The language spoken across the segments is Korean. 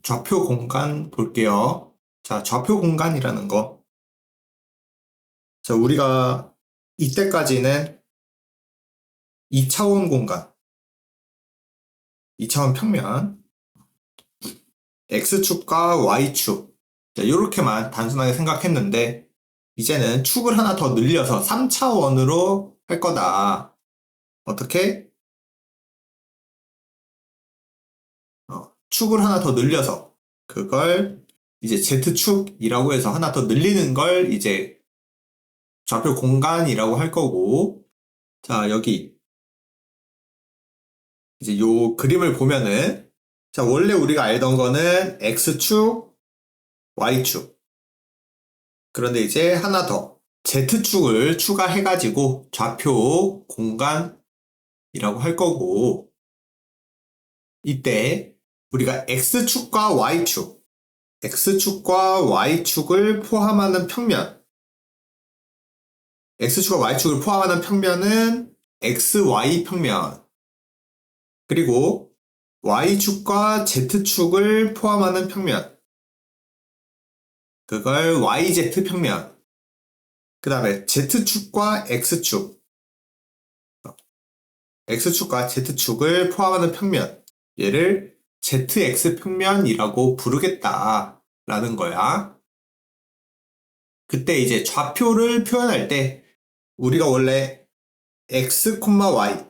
좌표 공간 볼게요. 자, 좌표 공간이라는 거. 자, 우리가 이때까지는 2차원 공간, 2차원 평면, X축과 Y축. 자, 이렇게만 단순하게 생각했는데, 이제는 축을 하나 더 늘려서 3차원으로 할 거다. 어떻게? 축을 하나 더 늘려서, 그걸 이제 Z축이라고 해서 하나 더 늘리는 걸 이제 좌표 공간이라고 할 거고, 자, 여기 이제 요 그림을 보면은, 자, 원래 우리가 알던 거는 X축, Y축. 그런데 이제 하나 더 Z축을 추가해가지고 좌표 공간이라고 할 거고, 이때 우리가 X축과 Y축, X축과 Y축을 포함하는 평면, X축과 Y축을 포함하는 평면은 XY 평면, 그리고 Y축과 Z축을 포함하는 평면, 그걸 YZ 평면, 그 다음에 Z축과 X축, X축과 Z축을 포함하는 평면, 얘를 ZX 평면이라고 부르겠다라는 거야. 그때 이제 좌표를 표현할 때 우리가 원래 X, Y,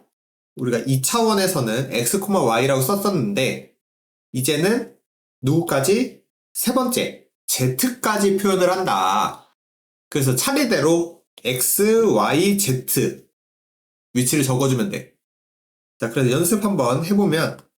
우리가 2차원에서는 X, Y라고 썼었는데, 이제는 누구까지? 세 번째, Z까지 표현을 한다. 그래서 차례대로 X, Y, Z 위치를 적어주면 돼. 자, 그래서 연습 한번 해보면,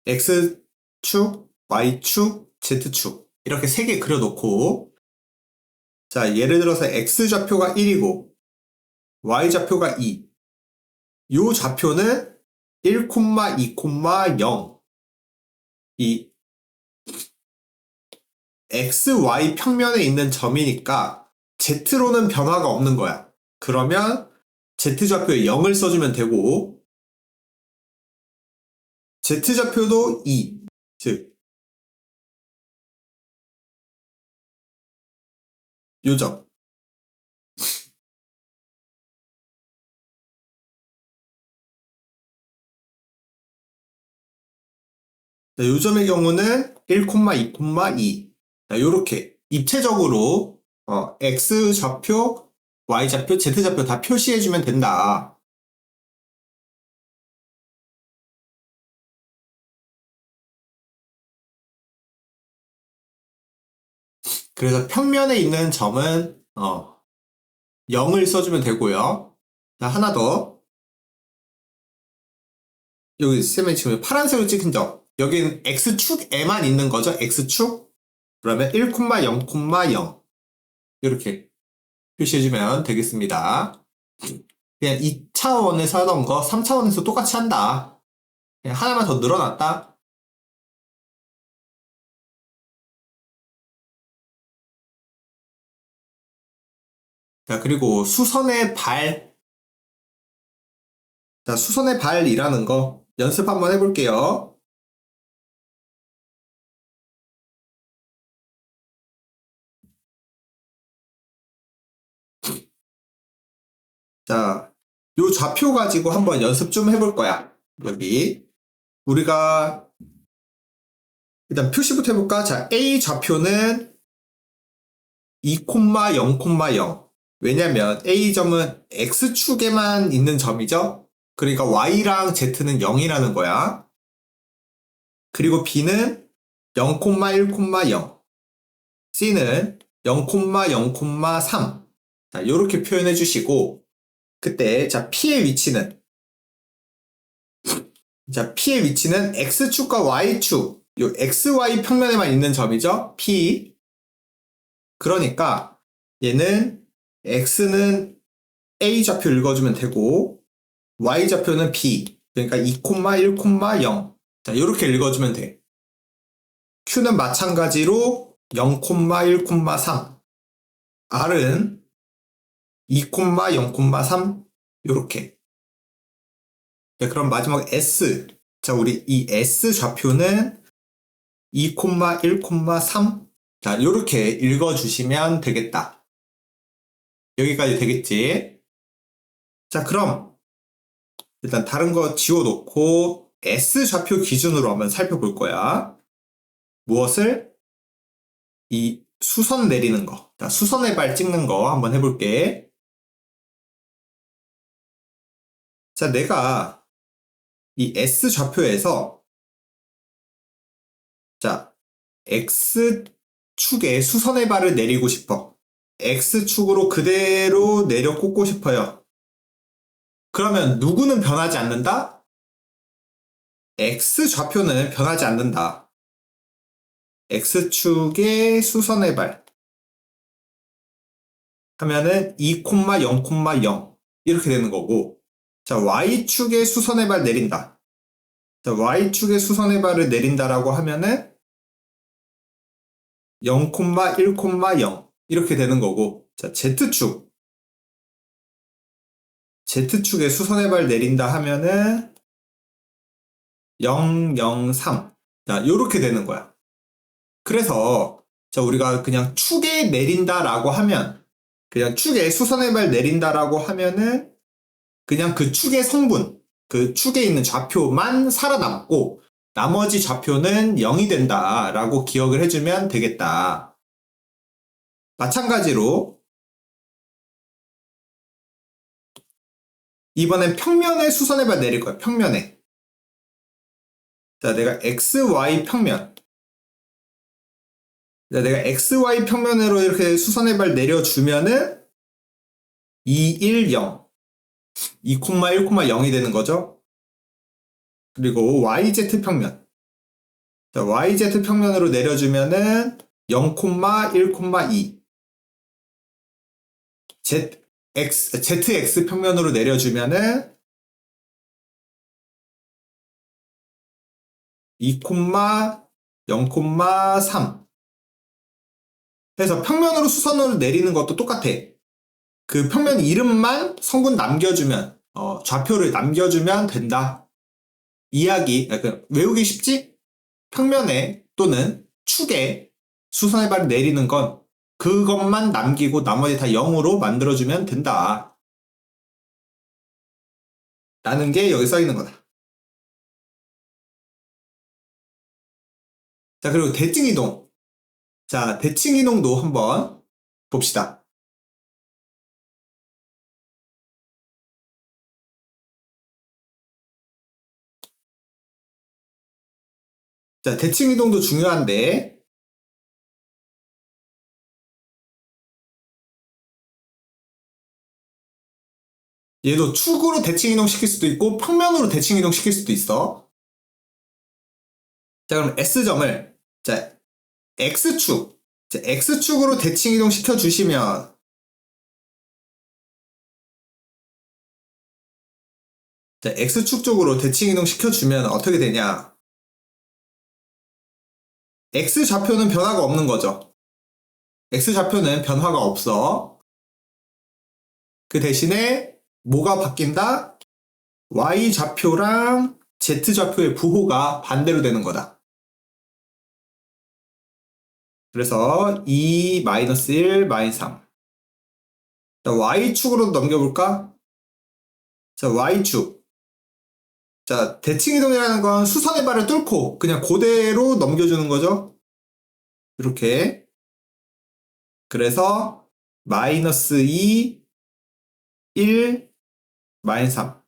X축, Y축, Z축 이렇게 세 개 그려놓고, 자, 예를 들어서 X좌표가 1이고 Y좌표가 2. 요 좌표는 1, 2, 0. 이 XY 평면에 있는 점이니까 Z로는 변화가 없는 거야. 그러면 Z좌표에 0을 써주면 되고, Z좌표도 2. 즉, 요 점. 자, 요 점의 경우는 1, 2, 2. 자, 요렇게 입체적으로 X좌표, Y좌표, Z좌표 다 표시해주면 된다. 그래서 평면에 있는 점은 0을 써주면 되고요. 자, 하나 더. 여기 쌤이 지금 파란색으로 찍힌 점. 여기는 X축에만 있는 거죠. X축. 그러면 1, 0, 0. 이렇게 표시해주면 되겠습니다. 그냥 2차원에서 하던 거 3차원에서 똑같이 한다. 그냥 하나만 더 늘어났다. 자, 그리고 수선의 발. 자, 수선의 발이라는 거 연습 한번 해볼게요. 자, 요 좌표 가지고 한번 연습 좀 해볼 거야. 여기. 우리가 일단 표시부터 해볼까? 자, A 좌표는 2, 0, 0. 왜냐면 A점은 X축에만 있는 점이죠? 그러니까 Y랑 Z는 0이라는 거야. 그리고 B는 0, 1, 0. C는 0, 0, 3. 자, 요렇게 표현해 주시고, 그때, 자, P의 위치는 X축과 Y축, 요 XY 평면에만 있는 점이죠? P. 그러니까, 얘는 X는 A좌표 읽어주면 되고, Y좌표는 B. 그러니까 2, 1, 0. 자, 요렇게 읽어주면 돼. Q는 마찬가지로 0,1,3. R은 2,0,3. 요렇게. 네, 그럼 마지막 S. 자, 우리 이 S 좌표는 2,1,3. 자, 요렇게 읽어주시면 되겠다. 여기까지 되겠지? 자, 그럼 일단 다른 거 지워놓고 S 좌표 기준으로 한번 살펴볼 거야. 무엇을? 이 수선 내리는 거. 자, 수선의 발 찍는 거 한번 해볼게. 자, 내가 이 S 좌표에서 자, X축에 수선의 발을 내리고 싶어. X축으로 그대로 내려 꽂고 싶어요. 그러면 누구는 변하지 않는다? X 좌표는 변하지 않는다. X축의 수선의 발 하면은 2,0,0 이렇게 되는 거고, 자, Y축의 수선의 발 내린다. 자, Y축의 수선의 발을 내린다라고 하면은 0,1,0 이렇게 되는 거고, 자, Z축의 수선의 발 내린다 하면은 0,0,3. 자, 요렇게 되는 거야. 그래서 자, 우리가 그냥 축에 내린다라고 하면, 그냥 축에 수선의 발 내린다라고 하면은 그냥 그 축의 성분, 그 축에 있는 좌표만 살아남고 나머지 좌표는 0이 된다라고 기억을 해주면 되겠다. 마찬가지로 이번엔 평면에 수선의 발 내릴 거야. 평면에. 자, 내가 XY 평면. 자, 내가 XY 평면으로 이렇게 수선의 발 내려주면은 2, 1, 0. 2,1,0이 되는 거죠. 그리고 YZ 평면. 자, YZ 평면으로 내려주면은 0,1,2. ZX 평면으로 내려주면은 2,0,3. 해서 평면으로 수선으로 내리는 것도 똑같아. 그 평면 이름만 성분 남겨주면, 좌표를 남겨주면 된다. 이야기, 외우기 쉽지? 평면에 또는 축에 수선의 발을 내리는 건 그것만 남기고 나머지 다 0으로 만들어주면 된다. 라는 게 여기 써 있는 거다. 자, 그리고 대칭이동. 자, 대칭이동도 한번 봅시다. 자, 대칭이동도 중요한데, 얘도 축으로 대칭이동 시킬 수도 있고 평면으로 대칭이동 시킬 수도 있어. 자, 그럼 S점을 자, X축. 자, X축으로 대칭이동 시켜주시면 자, X축 쪽으로 대칭이동 시켜주면 어떻게 되냐? X좌표는 변화가 없는 거죠. X좌표는 변화가 없어. 그 대신에 뭐가 바뀐다? Y좌표랑 Z좌표의 부호가 반대로 되는 거다. 그래서 2, -1, -3. 자, Y축으로 넘겨볼까? 자, Y축. 자, 대칭이동이라는 건 수선의 발을 뚫고 그냥 그대로 넘겨주는 거죠. 이렇게. 그래서 -2, 1, -3.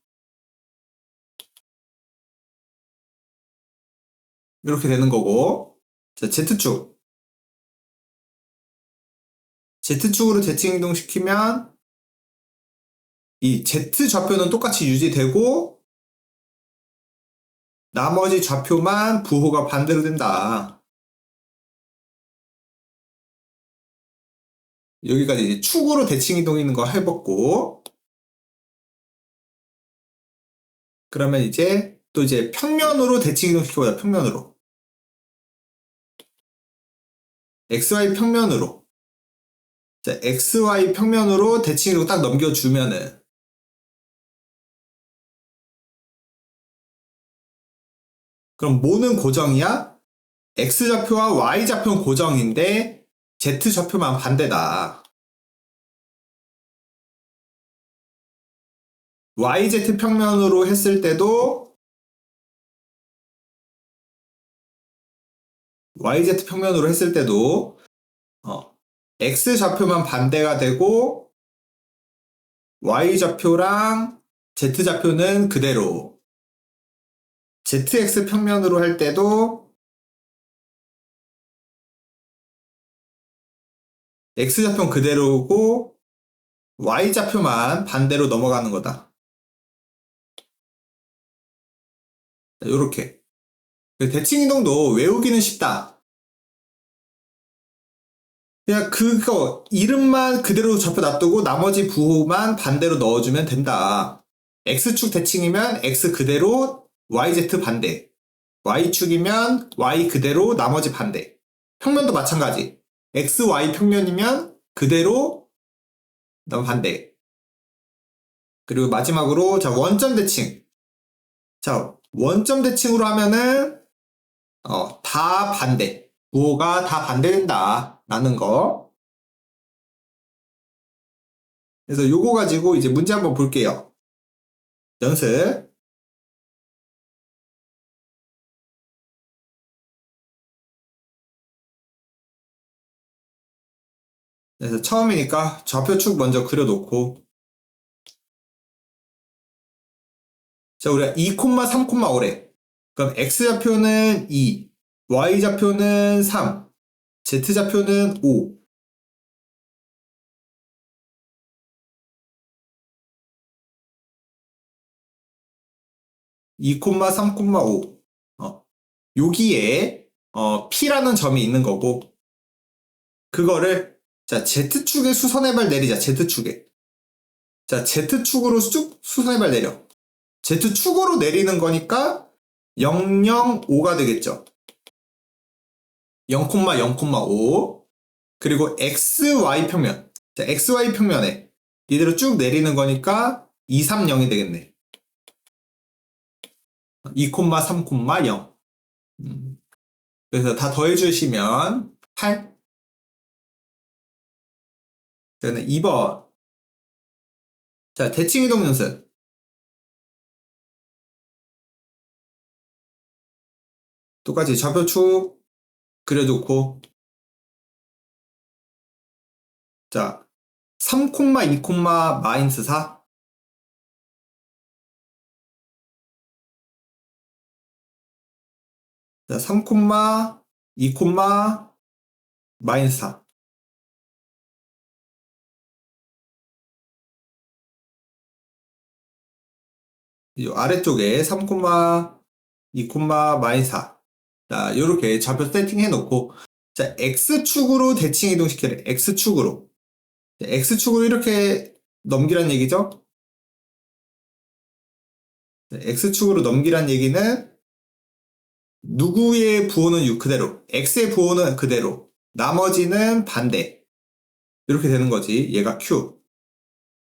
이렇게 되는 거고. 자, Z축. Z축으로 대칭이동 시키면 이 Z좌표는 똑같이 유지되고 나머지 좌표만 부호가 반대로 된다. 여기까지 이제 축으로 대칭이동 있는 거 해봤고, 그러면 이제 또 이제 평면으로 대칭이동 시켜보자. 평면으로. xy 평면으로. 자, xy 평면으로 대칭으로 딱 넘겨주면은 그럼 뭐는 고정이야? x좌표와 y좌표는 고정인데 z좌표만 반대다. yz 평면으로 했을 때도 x좌표만 반대가 되고 y좌표랑 z좌표는 그대로. zx 평면으로 할 때도 x좌표는 그대로고 y좌표만 반대로 넘어가는 거다. 요렇게. 대칭이동도 외우기는 쉽다. 그냥 그거 이름만 그대로 좌표 놔두고 나머지 부호만 반대로 넣어주면 된다. x축 대칭이면 x 그대로 yz 반대. y축이면 y 그대로 나머지 반대. 평면도 마찬가지. xy 평면이면 그대로 반대. 그리고 마지막으로 자 원점 대칭. 자 원점 대칭으로 하면은 다 반대. 부호가 다 반대된다. 라는 거. 그래서 요거 가지고 이제 문제 한번 볼게요. 연습. 그래서 처음이니까 좌표축 먼저 그려놓고. 자, 우리가 2,3,5래. 그럼 x좌표는 2, y좌표는 3, z좌표는 5. 2,3,5. 여기에 P라는 점이 있는 거고 그거를 자 Z축에 수선의 발 내리자. Z축에. 자 Z축으로 쭉 수선의 발 내려. Z축으로 내리는 거니까 0,0,5가 되겠죠. 0,0,5 그리고 XY 평면. 자 XY 평면에 이대로 쭉 내리는 거니까 230이 되겠네. 2,3,0. 그래서 다 더해주시면 8. 그다음에 2번. 자, 대칭이동 연습. 똑같이 좌표축 그려놓고. 자, 3, 2, 마이너스 4. 자, 3, 2, 마이너스 4. 이 아래쪽에 3, 2, 마이너스 4. 자, 요렇게 좌표 세팅해 놓고. 자, X축으로 대칭 이동시키래. X축으로. X축으로 이렇게 넘기란 얘기죠? X축으로 넘기란 얘기는 누구의 부호는 6 그대로, X의 부호는 그대로, 나머지는 반대. 이렇게 되는 거지. 얘가 Q.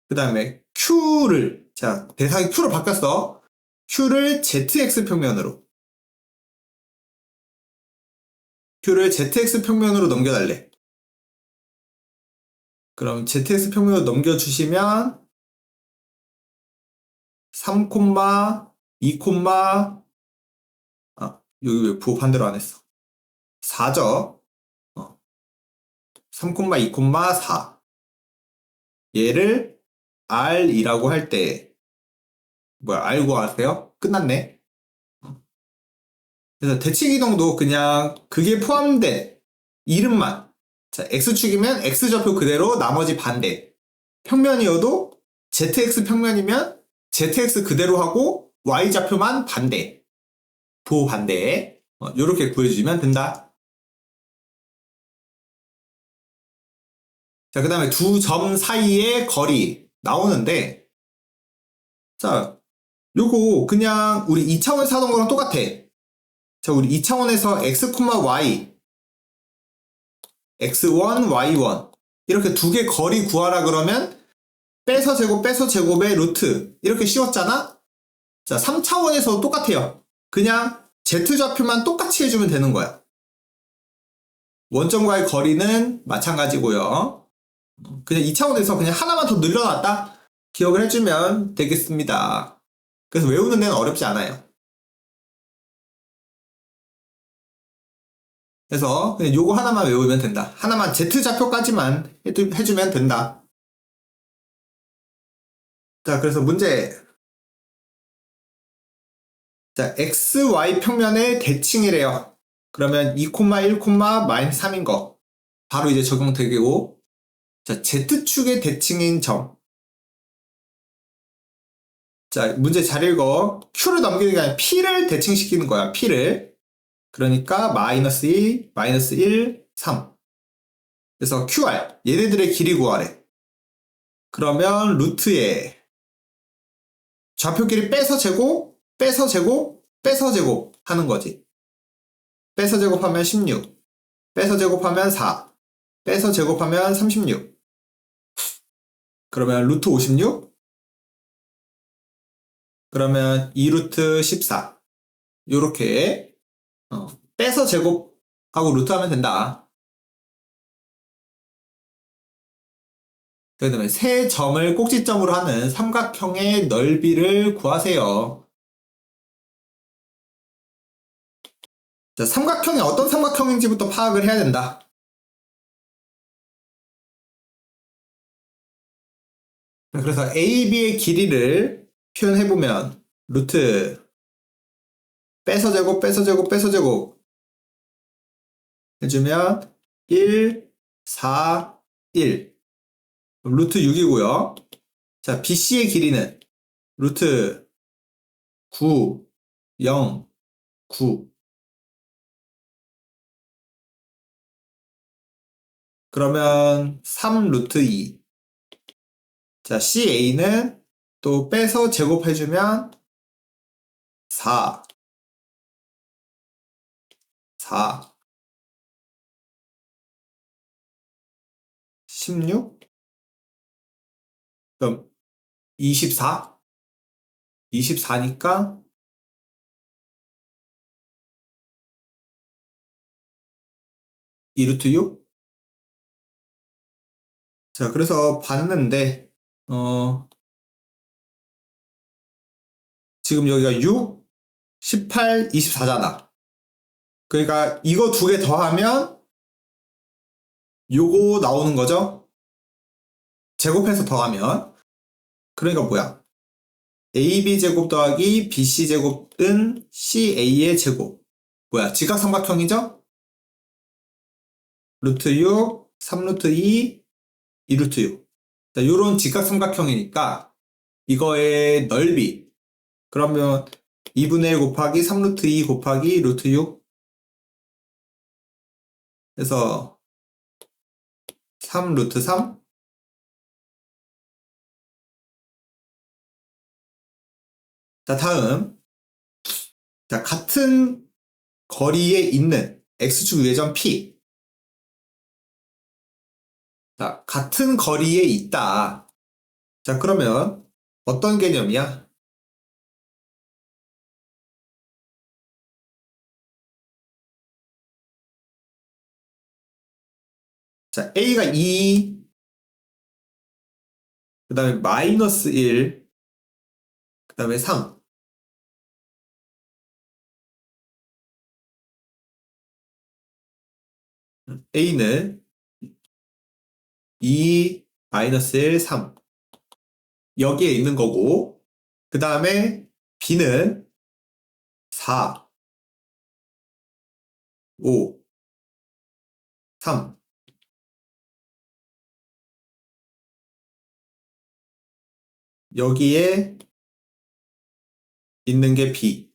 그 다음에 Q를, 자, 대상이 Q로 바뀌었어. Q를 ZX 평면으로. Q를 ZX 평면으로 넘겨달래. 그럼 ZX 평면으로 넘겨주시면 3, 2, 여기 왜 부호 반대로 안 했어? 4죠? 3, 2, 4. 얘를 R이라고 할 때, 뭐야, R 구하세요? 끝났네. 그래서 대칭이동도 그냥 그게 포함된 이름만. 자, X축이면 X좌표 그대로 나머지 반대. 평면이어도 ZX 평면이면 ZX 그대로 하고 Y좌표만 반대. 부호 반대. 요렇게 구해주면 된다. 자, 그 다음에 두 점 사이의 거리 나오는데, 자, 요거 그냥 우리 2차원에서 하던 거랑 똑같아. 자, 우리 2차원에서 x, y x1, y1 이렇게 두 개 거리 구하라 그러면 빼서 제곱의 루트 이렇게 씌웠잖아? 자, 3차원에서 똑같아요. 그냥 z좌표만 똑같이 해주면 되는 거야. 원점과의 거리는 마찬가지고요. 그냥 2차원에서 그냥 하나만 더 늘려놨다? 기억을 해주면 되겠습니다. 그래서 외우는 데는 어렵지 않아요. 그래서 그냥 요거 하나만 외우면 된다. 하나만 z좌표까지만 해주면 된다. 자, 그래서 문제. 자, xy 평면의 대칭이래요. 그러면 2, 1, 마이너스 3인 거. 바로 이제 적용되고. 자, z축의 대칭인 점. 자, 문제 잘 읽어. q를 넘기는 게 아니라 p를 대칭시키는 거야. p를. 그러니까 마이너스 2, 마이너스 1, 3. 그래서 qr. 얘네들의 길이 구하래. 그러면 루트에 좌표 길이 빼서 제곱, 빼서 제곱, 빼서 제곱 하는 거지. 빼서 제곱하면 16, 빼서 제곱하면 4, 빼서 제곱하면 36. 그러면 루트 56? 그러면 2루트 14. 요렇게 빼서 제곱하고 루트 하면 된다. 그 다음에 세 점을 꼭지점으로 하는 삼각형의 넓이를 구하세요. 자, 삼각형이 어떤 삼각형인지부터 파악을 해야 된다. 그래서 AB의 길이를 표현해보면 루트 빼서 제곱 빼서 제곱 빼서 제곱 해주면 1, 4, 1 루트 6이고요. 자, BC의 길이는 루트 9, 0, 9 그러면 3 루트 2. 자, CA는 또 빼서 제곱해주면 4, 4, 16, 그럼 24? 24니까 2루트 6? 자, 그래서 봤는데, 지금 여기가 6, 18, 24잖아. 그러니까 이거 두 개 더하면 요거 나오는 거죠? 제곱해서 더하면. 그러니까 뭐야? AB제곱 더하기 BC제곱은 CA의 제곱. 뭐야? 직각삼각형이죠? 루트 6, 3루트 2, 2루트 6. 자, 요런 직각삼각형이니까 이거의 넓이. 그러면 2분의 1 곱하기 3루트 2 곱하기 루트 6. 그래서 3루트 3. 자, 다음. 자, 같은 거리에 있는 x축 외점 P. 자, 같은 거리에 있다. 자, 그러면 어떤 개념이야? 자, A가 2, 그 다음에 마이너스 1, 그 다음에 3. A는 2, 마이너스 1, 3. 여기에 있는 거고, 그 다음에 B는 4, 5, 3. 여기에 있는 게 B.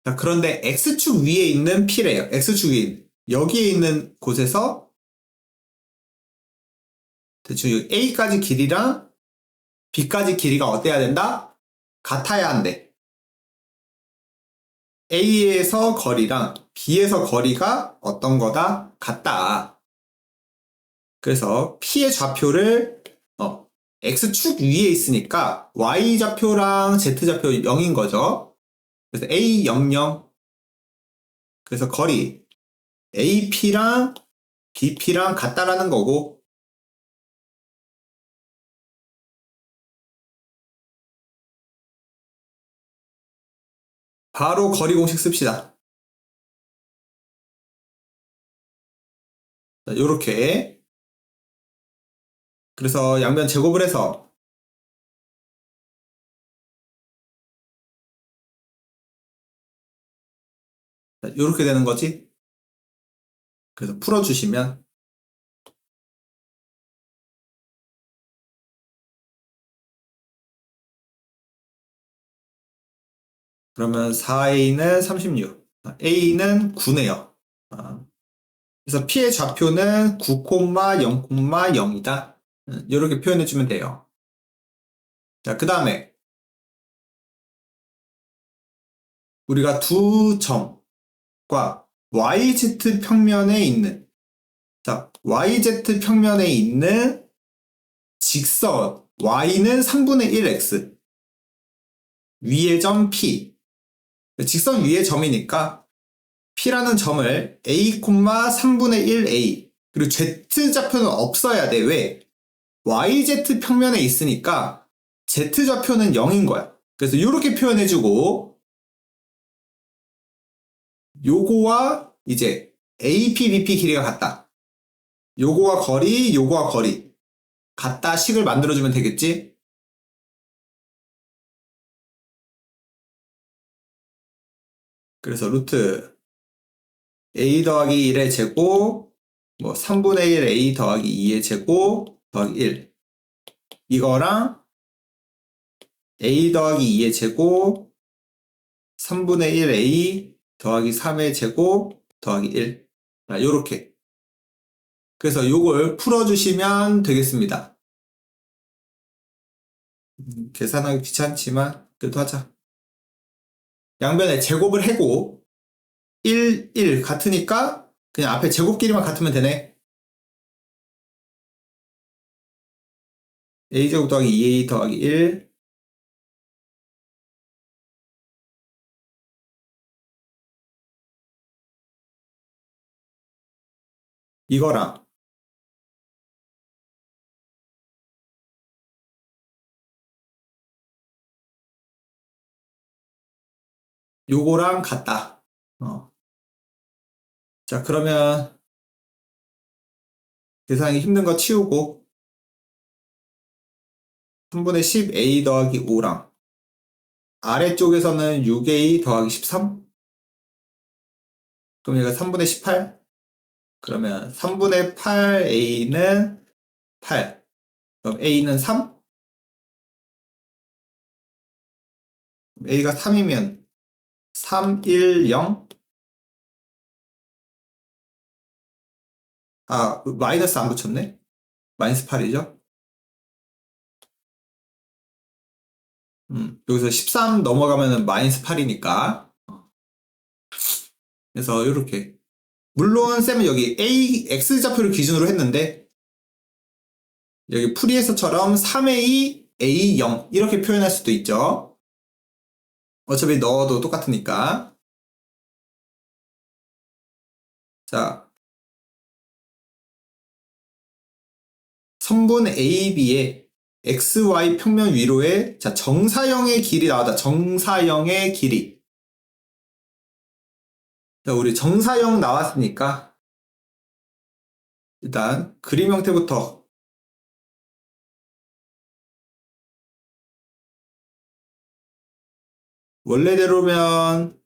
자, 그런데 X축 위에 있는 P래요. X축 위에 여기에 있는 곳에서 대충 A까지 길이랑 B까지 길이가 어때야 된다? 같아야 한대. A에서 거리랑 B에서 거리가 어떤 거다? 같다. 그래서 P의 좌표를 X축 위에 있으니까 Y좌표랑 Z좌표 0인 거죠. 그래서 A, 0, 0. 그래서 거리 AP랑 BP랑 같다라는 거고, 바로 거리 공식 씁시다. 자, 요렇게. 그래서 양변 제곱을 해서 요렇게 되는 거지. 그래서 풀어주시면 그러면 4A는 36, A는 9네요. 그래서 P의 좌표는 9, 0,0이다. 이렇게 표현해주면 돼요. 자, 그 다음에 우리가 두 점과 YZ 평면에 있는, 자, YZ 평면에 있는 직선 Y는 3분의 1X, 위의 점 P, 직선 위의 점이니까 P라는 점을 A, 3분의 1A, 그리고 Z좌표는 없어야 돼. 왜? YZ 평면에 있으니까 Z좌표는 0인 거야. 그래서 이렇게 표현해주고, 요거와 이제 AP, BP 길이가 같다. 요거와 거리 같다 식을 만들어주면 되겠지? 그래서 루트 A 더하기 1의 제곱, 뭐 3분의 1 A 더하기 2의 제곱 더하기 1. 이거랑 A 더하기 2의 제곱, 3분의 1 A 더하기 3의 제곱 더하기 1. 요렇게. 그래서 요걸 풀어주시면 되겠습니다. 계산하기 귀찮지만 그래도 하자. 양변에 제곱을 해고 1, 1 같으니까 그냥 앞에 제곱끼리만 같으면 되네. A제곱 더하기 2A 더하기 1. 이거랑 요거랑 같다. 자, 그러면 계산하기 힘든 거 치우고 3분의 10A 더하기 5랑 아래쪽에서는 6A 더하기 13? 그럼 얘가 3분의 18? 그러면 3분의 8A는 8. 그럼 A는 3? A가 3이면 3, 1, 0? 마이너스 안 붙였네? 마이너스 8이죠? 여기서 13 넘어가면 마이너스 8이니까. 그래서 이렇게. 물론 쌤은 여기 X좌표를 기준으로 했는데 여기 풀이에서처럼 3A, A0 이렇게 표현할 수도 있죠. 어차피 넣어도 똑같으니까. 자, 선분 AB의 XY 평면 위로의 자 정사형의 길이 나왔다. 정사형의 길이. 자, 우리 정사형 나왔으니까 일단 그림 형태부터 원래대로면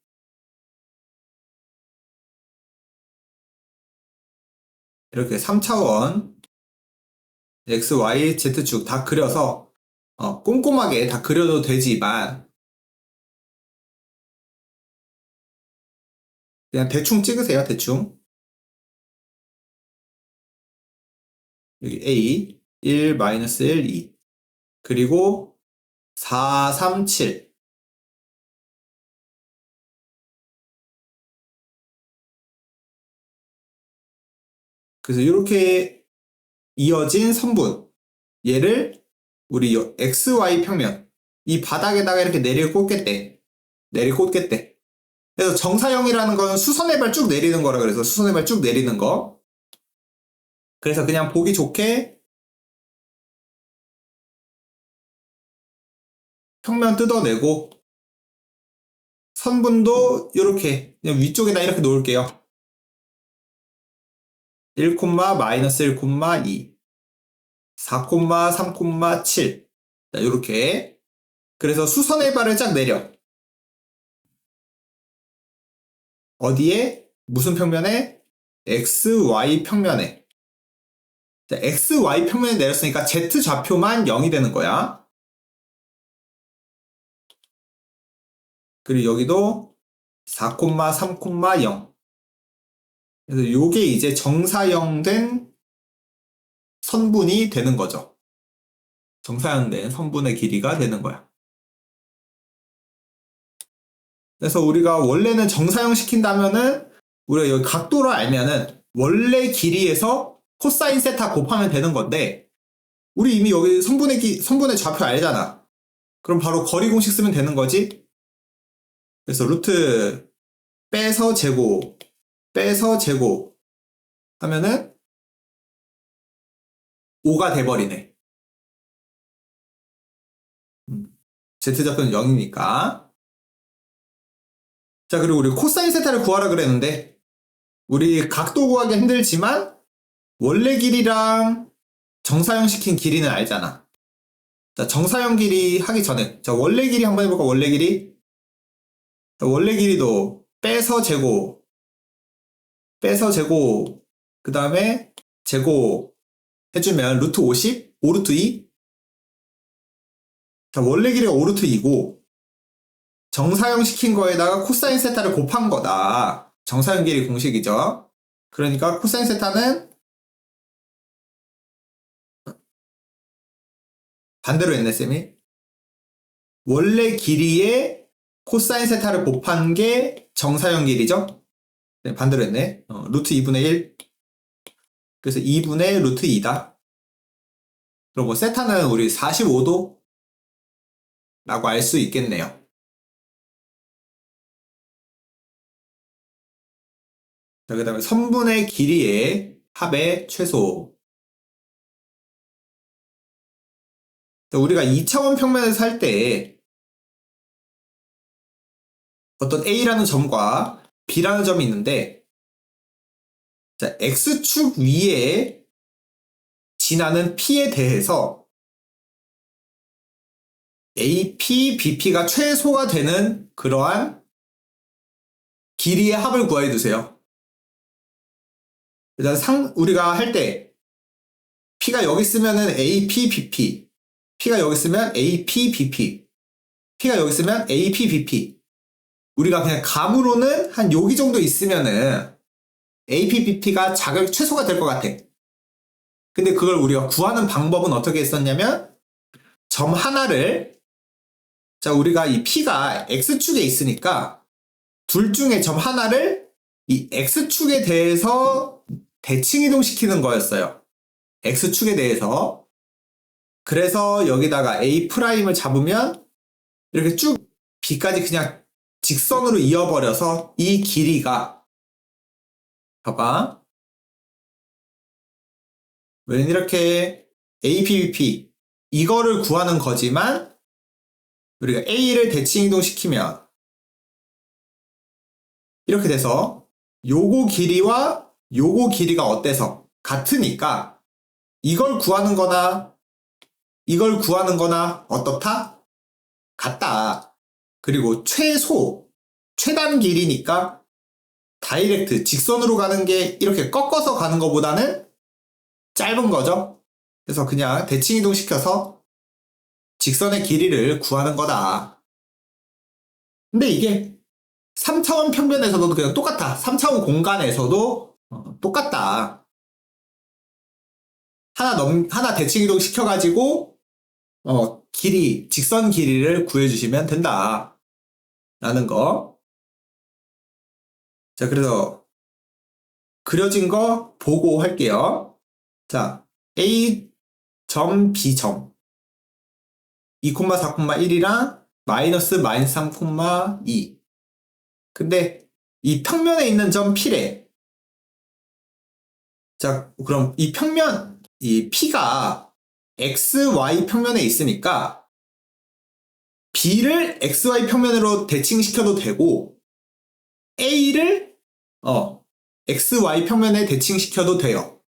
이렇게 3차원 X, Y, Z축 다 그려서 꼼꼼하게 다 그려도 되지만 그냥 대충 찍으세요. 대충. 여기 A 1, 마이너스 1, 2 그리고 4, 3, 7 그래서 이렇게 이어진 선분. 얘를 우리 XY 평면. 이 바닥에다가 이렇게 내려꽂겠대. 내려꽂겠대. 그래서 정사형이라는 건 수선의 발 쭉 내리는 거라 그래서 수선의 발 쭉 내리는 거. 그래서 그냥 보기 좋게 평면 뜯어내고 선분도 이렇게 그냥 위쪽에다 이렇게 놓을게요. 1, 마이너스 1, 2 4, 3, 7 자, 이렇게 그래서 수선의 발을 쫙 내려 어디에? 무슨 평면에? XY 평면에 자, XY 평면에 내렸으니까 Z 좌표만 0이 되는 거야. 그리고 여기도 4, 3, 0 그래서 요게 이제 정사형된 선분이 되는 거죠. 정사형된 선분의 길이가 되는 거야. 그래서 우리가 원래는 정사형 시킨다면은 우리가 여기 각도를 알면은 원래 길이에서 코사인 세타 곱하면 되는 건데 우리 이미 여기 선분의 좌표 알잖아. 그럼 바로 거리 공식 쓰면 되는 거지. 그래서 루트 빼서 제곱 하면은 5가 돼버리네. Z좌표는 0이니까. 자, 그리고 우리 코사인 세타를 구하라 그랬는데 우리 각도 구하기 힘들지만 원래 길이랑 정사형 시킨 길이는 알잖아. 자, 정사형 길이 하기 전에 자, 원래 길이 한번 해볼까? 원래 길이. 자, 원래 길이도 빼서 제곱 그 다음에 제곱 해주면 루트 50 5루트 2 자, 원래 길이가 5루트 2고 정사형 시킨 거에다가 코사인 세타를 곱한 거다. 정사형 길이 공식이죠. 그러니까 코사인 세타는 반대로 했네, 쌤이. 원래 길이에 코사인 세타를 곱한 게 정사형 길이죠. 네, 반대로 했네. 루트 2분의 1. 그래서 2분의 루트 2다. 그럼 뭐 세타는 우리 45도? 라고 알 수 있겠네요. 자, 그 다음에 선분의 길이의 합의 최소. 자, 우리가 2차원 평면에서 살 때 어떤 A라는 점과 B라는 점이 있는데 자, X축 위에 지나는 P에 대해서 AP, BP가 최소가 되는 그러한 길이의 합을 구해 주세요. 일단 우리가 할 때 P가 여기 쓰면은 AP, BP P가 여기 쓰면 AP, BP P가 여기 쓰면 AP, BP 우리가 그냥 감으로는 한 여기 정도 있으면은 AP, BP가 자격 최소가 될 것 같아. 근데 그걸 우리가 구하는 방법은 어떻게 했었냐면 점 하나를 자, 우리가 이 P가 X축에 있으니까 둘 중에 점 하나를 이 X축에 대해서 대칭 이동시키는 거였어요. X축에 대해서. 그래서 여기다가 A'을 잡으면 이렇게 쭉 B까지 그냥 직선으로 이어버려서 이 길이가 봐봐. 왜냐면 이렇게 APBP 이거를 구하는 거지만 우리가 A를 대칭 이동시키면 이렇게 돼서 요거 길이와 요거 길이가 어때서 같으니까 이걸 구하는 거나 이걸 구하는 거나 어떻다? 같다. 그리고 최단 길이니까 다이렉트 직선으로 가는 게 이렇게 꺾어서 가는 것보다는 짧은 거죠. 그래서 그냥 대칭 이동시켜서 직선의 길이를 구하는 거다. 근데 이게 3차원 평면에서도 그냥 똑같아. 3차원 공간에서도 똑같다. 하나 대칭 이동 시켜가지고 직선 길이를 구해주시면 된다. 라는 거. 자, 그래서 그려진 거 보고 할게요. 자, A 점 B 점 2,4,1이랑 마이너스 3,2. 근데 이 평면에 있는 점 P래. 자, 그럼 이 평면, 이 P가 XY 평면에 있으니까 B를 XY 평면으로 대칭시켜도 되고 A를 XY 평면에 대칭시켜도 돼요.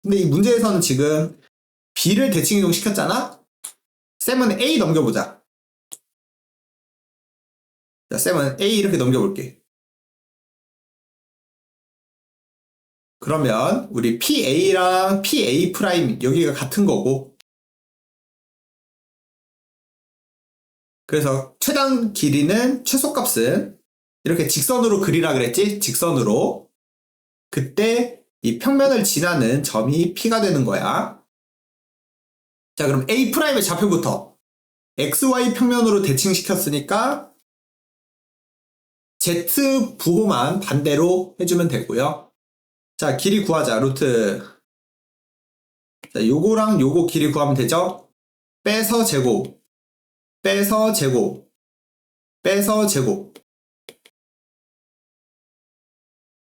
근데 이 문제에서는 지금 B를 대칭 이동시켰잖아? 쌤은 A 넘겨보자. 자, 쌤은 A 이렇게 넘겨볼게. 그러면 우리 PA랑 PA' 여기가 같은 거고, 그래서 최단 길이는 최소값은 이렇게 직선으로 그리라 그랬지? 직선으로. 그때 이 평면을 지나는 점이 P가 되는 거야. 자, 그럼 A'의 좌표부터 XY 평면으로 대칭시켰으니까 Z 부호만 반대로 해주면 되고요. 자, 길이 구하자. 루트. 자, 요거랑 요거 길이 구하면 되죠? 빼서 제곱, 빼서 제곱, 빼서 제곱.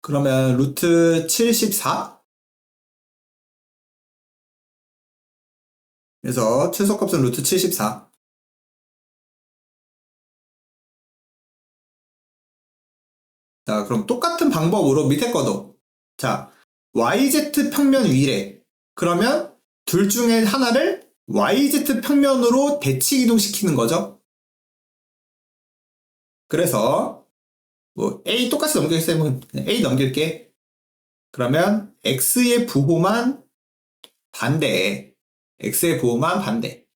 그러면 루트 74? 그래서 최소값은 루트 74. 자, 그럼 똑같은 방법으로 밑에 거도. 자, YZ 평면 위래. 그러면 둘 중에 하나를 YZ 평면으로 대칭 이동시키는 거죠. 그래서 뭐 A 똑같이 넘기겠으면 A 넘길게. 그러면 X의 부호만 반대. X의 부호만 반대.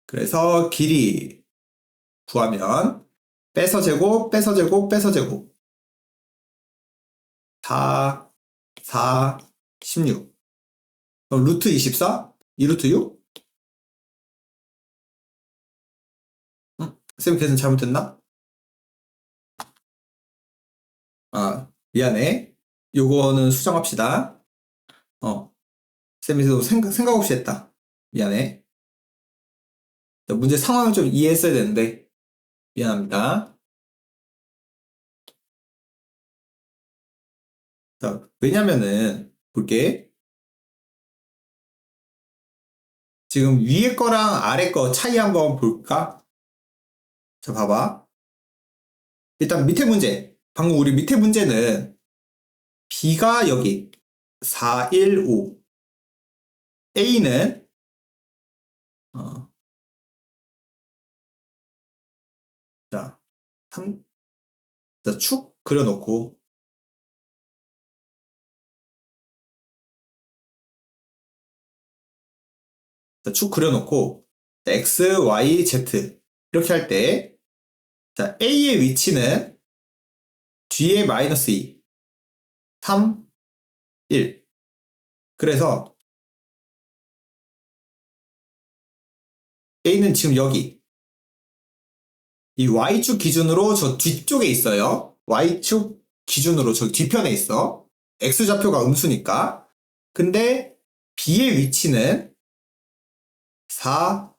그래서 길이 구하면 빼서 제곱, 빼서 제곱, 빼서 제곱. 4, 4, 16. 그럼 루트 24? 2루트 6? 쌤 계산 잘못했나? 아, 미안해. 요거는 수정합시다. 쌤이 생각 없이 했다. 미안해. 문제 상황을 좀 이해했어야 되는데, 미안합니다. 자, 왜냐면은, 볼게. 지금 위에 거랑 아래 거 차이 한번 볼까? 자, 봐봐. 일단 밑에 문제. 방금 우리 밑에 문제는 B가 여기 4, 1, 5. A는 자, 3, 자, 축 그려놓고 자, 축 그려놓고 X, Y, Z 이렇게 할 때 자, A의 위치는 뒤에 마이너스 2, 3, 1. 그래서 A는 지금 여기 이 Y축 기준으로 저 뒤쪽에 있어요. Y축 기준으로 저 뒤편에 있어. X좌표가 음수니까. 근데 B의 위치는 4,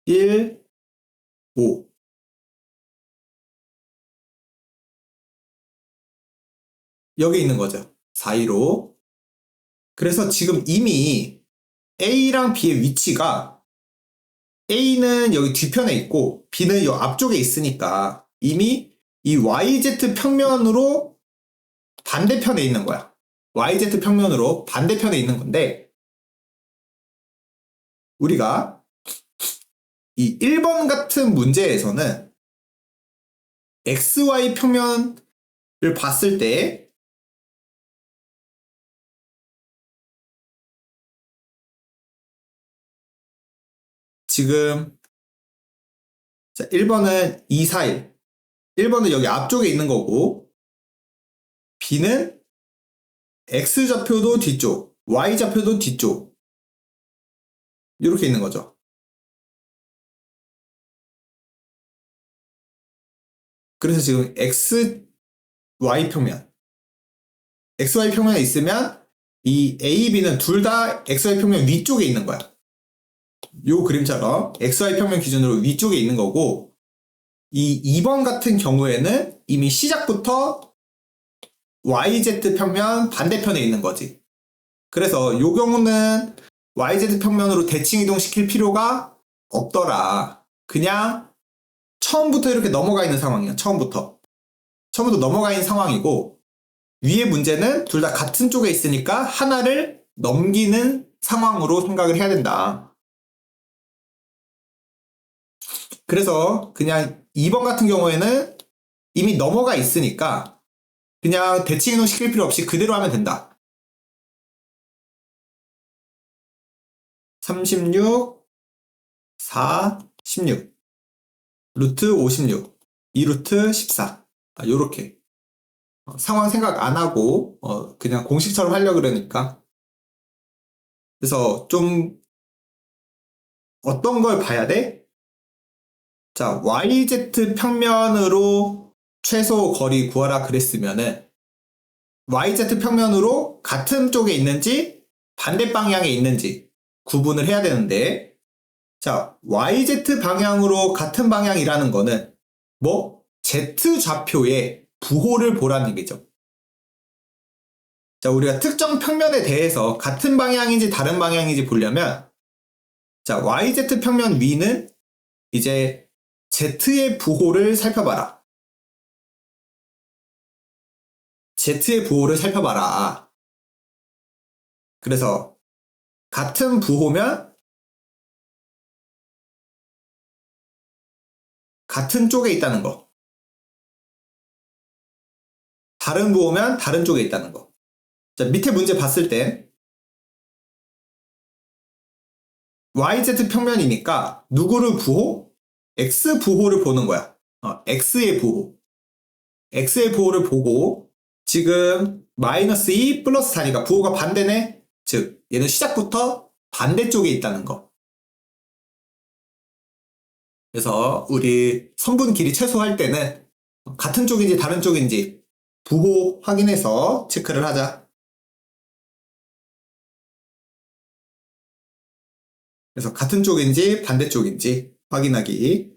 1, 5. 여기 있는 거죠. 4, 1, 5. 그래서 지금 이미 A랑 B의 위치가 A는 여기 뒤편에 있고 B는 이 앞쪽에 있으니까 이미 이 YZ 평면으로 반대편에 있는 거야. YZ 평면으로 반대편에 있는 건데 우리가 이 1번 같은 문제에서는 XY 평면을 봤을 때 지금 자, 1번은 2, 4, 1. 1번은 여기 앞쪽에 있는 거고 B는 X좌표도 뒤쪽, Y좌표도 뒤쪽 이렇게 있는 거죠. 그래서 지금 XY 평면 XY 평면에 있으면 이 A, B는 둘 다 XY 평면 위쪽에 있는 거야. 요 그림처럼 XY 평면 기준으로 위쪽에 있는 거고, 이 2번 같은 경우에는 이미 시작부터 YZ 평면 반대편에 있는 거지. 그래서 요 경우는 YZ 평면으로 대칭 이동시킬 필요가 없더라. 그냥 처음부터 이렇게 넘어가 있는 상황이야. 처음부터 넘어가 있는 상황이고, 위의 문제는 둘 다 같은 쪽에 있으니까 하나를 넘기는 상황으로 생각을 해야 된다. 그래서 그냥 2번 같은 경우에는 이미 넘어가 있으니까 그냥 대칭 이동 시킬 필요 없이 그대로 하면 된다. 36, 4, 16, 루트 56, 2루트 14. 요렇게. 상황 생각 안 하고 그냥 공식처럼 하려고 그러니까. 그래서 좀 어떤 걸 봐야 돼? 자, YZ 평면으로 최소 거리 구하라 그랬으면은 YZ 평면으로 같은 쪽에 있는지 반대 방향에 있는지 구분을 해야 되는데, 자, YZ 방향으로 같은 방향이라는 거는 뭐? Z 좌표의 부호를 보라는 얘기죠. 자, 우리가 특정 평면에 대해서 같은 방향인지 다른 방향인지 보려면, 자, YZ 평면 위는 이제 Z의 부호를 살펴봐라. Z의 부호를 살펴봐라. 그래서 같은 부호면 같은 쪽에 있다는 거. 다른 부호면 다른 쪽에 있다는 거. 자, 밑에 문제 봤을 땐 YZ 평면이니까 누구를 부호? X 부호를 보는 거야. X의 부호. X의 부호를 보고 지금 마이너스 2 플러스 4니까 부호가 반대네? 즉 얘는 시작부터 반대쪽에 있다는 거. 그래서 우리 선분 길이 최소할 때는 같은 쪽인지 다른 쪽인지 부호 확인해서 체크를 하자. 그래서 같은 쪽인지 반대쪽인지 확인하기.